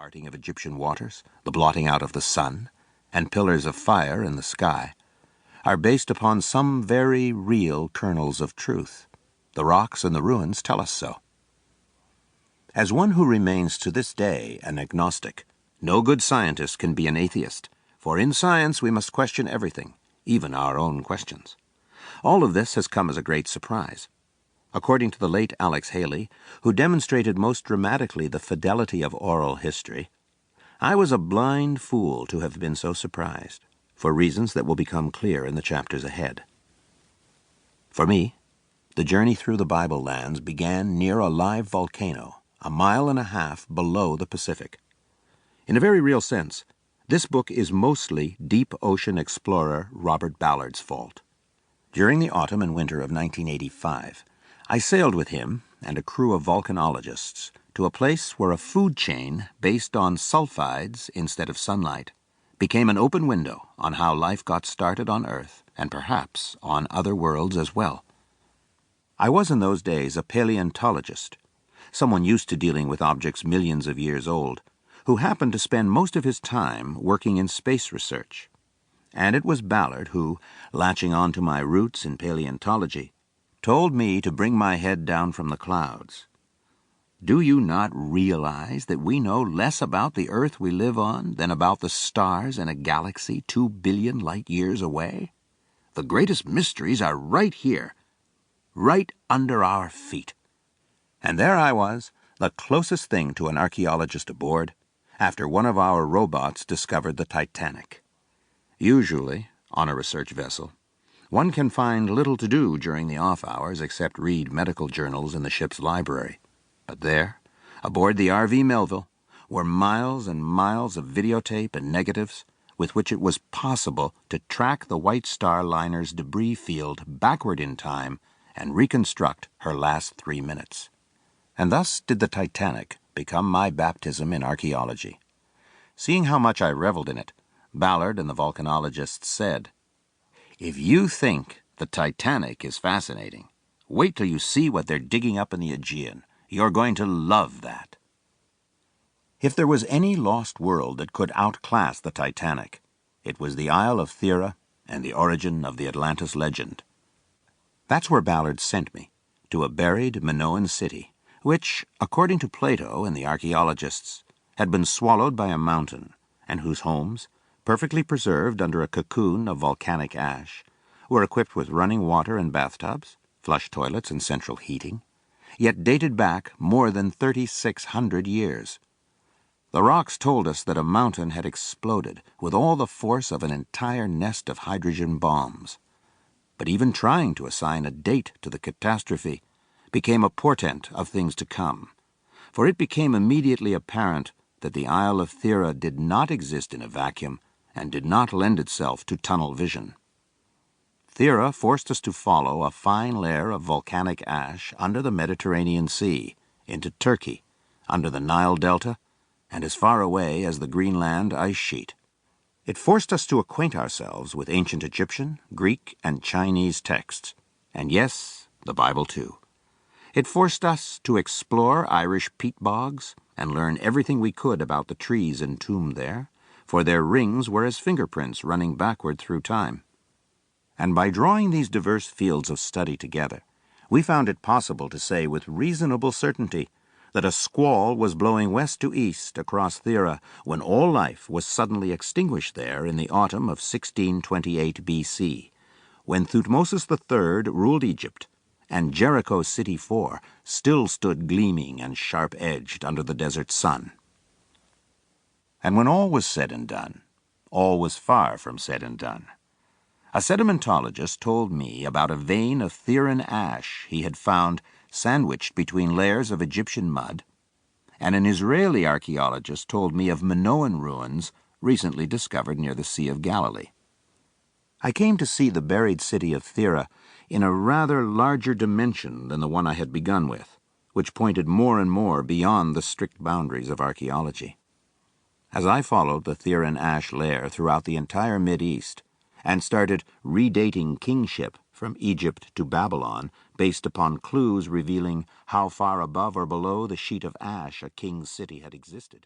parting of Egyptian waters, the blotting out of the sun, and pillars of fire in the sky, are based upon some very real kernels of truth. The rocks and the ruins tell us so. As one who remains to this day an agnostic, no good scientist can be an atheist, for in science we must question everything, even our own questions. All of this has come as a great surprise. According to the late Alex Haley, who demonstrated most dramatically the fidelity of oral history, I was a blind fool to have been so surprised, for reasons that will become clear in the chapters ahead. For me, the journey through the Bible lands began near a live volcano, a mile and a half below the Pacific. In a very real sense, this book is mostly deep ocean explorer Robert Ballard's fault. During the autumn and winter of 1985, I sailed with him and a crew of volcanologists to a place where a food chain based on sulfides instead of sunlight became an open window on how life got started on Earth and perhaps on other worlds as well. I was in those days a paleontologist, someone used to dealing with objects millions of years old, who happened to spend most of his time working in space research. And it was Ballard who, latching on to my roots in paleontology, told me to bring my head down from the clouds. Do you not realize that we know less about the Earth we live on than about the stars in a galaxy 2 billion light years away? The greatest mysteries are right here, right under our feet. And there I was, the closest thing to an archaeologist aboard, after one of our robots discovered the Titanic. Usually, on a research vessel, one can find little to do during the off hours except read medical journals in the ship's library. But there, aboard the RV Melville, were miles and miles of videotape and negatives with which it was possible to track the White Star liner's debris field backward in time and reconstruct her last 3 minutes. And thus did the Titanic become my baptism in archaeology. Seeing how much I reveled in it, Ballard and the volcanologists said, "If you think the Titanic is fascinating, wait till you see what they're digging up in the Aegean. You're going to love that." If there was any lost world that could outclass the Titanic, it was the Isle of Thera and the origin of the Atlantis legend. That's where Ballard sent me, to a buried Minoan city, which, according to Plato and the archaeologists, had been swallowed by a mountain, and whose homes, perfectly preserved under a cocoon of volcanic ash, were equipped with running water and bathtubs, flush toilets and central heating, yet dated back more than 3,600 years. The rocks told us that a mountain had exploded with all the force of an entire nest of hydrogen bombs. But even trying to assign a date to the catastrophe became a portent of things to come, for it became immediately apparent that the Isle of Thera did not exist in a vacuum and did not lend itself to tunnel vision. Thera forced us to follow a fine layer of volcanic ash under the Mediterranean Sea, into Turkey, under the Nile Delta, and as far away as the Greenland ice sheet. It forced us to acquaint ourselves with ancient Egyptian, Greek, and Chinese texts, and yes, the Bible too. It forced us to explore Irish peat bogs and learn everything we could about the trees entombed there, for their rings were as fingerprints running backward through time. And by drawing these diverse fields of study together, we found it possible to say with reasonable certainty that a squall was blowing west to east across Thera when all life was suddenly extinguished there in the autumn of 1628 B.C., when Thutmosis III ruled Egypt, and Jericho City 4 still stood gleaming and sharp-edged under the desert sun. And when all was said and done, all was far from said and done. A sedimentologist told me about a vein of Theran ash he had found sandwiched between layers of Egyptian mud, and an Israeli archaeologist told me of Minoan ruins recently discovered near the Sea of Galilee. I came to see the buried city of Thera in a rather larger dimension than the one I had begun with, which pointed more and more beyond the strict boundaries of archaeology. As I followed the Theran ash layer throughout the entire Mideast, and started redating kingship from Egypt to Babylon based upon clues revealing how far above or below the sheet of ash a king's city had existed.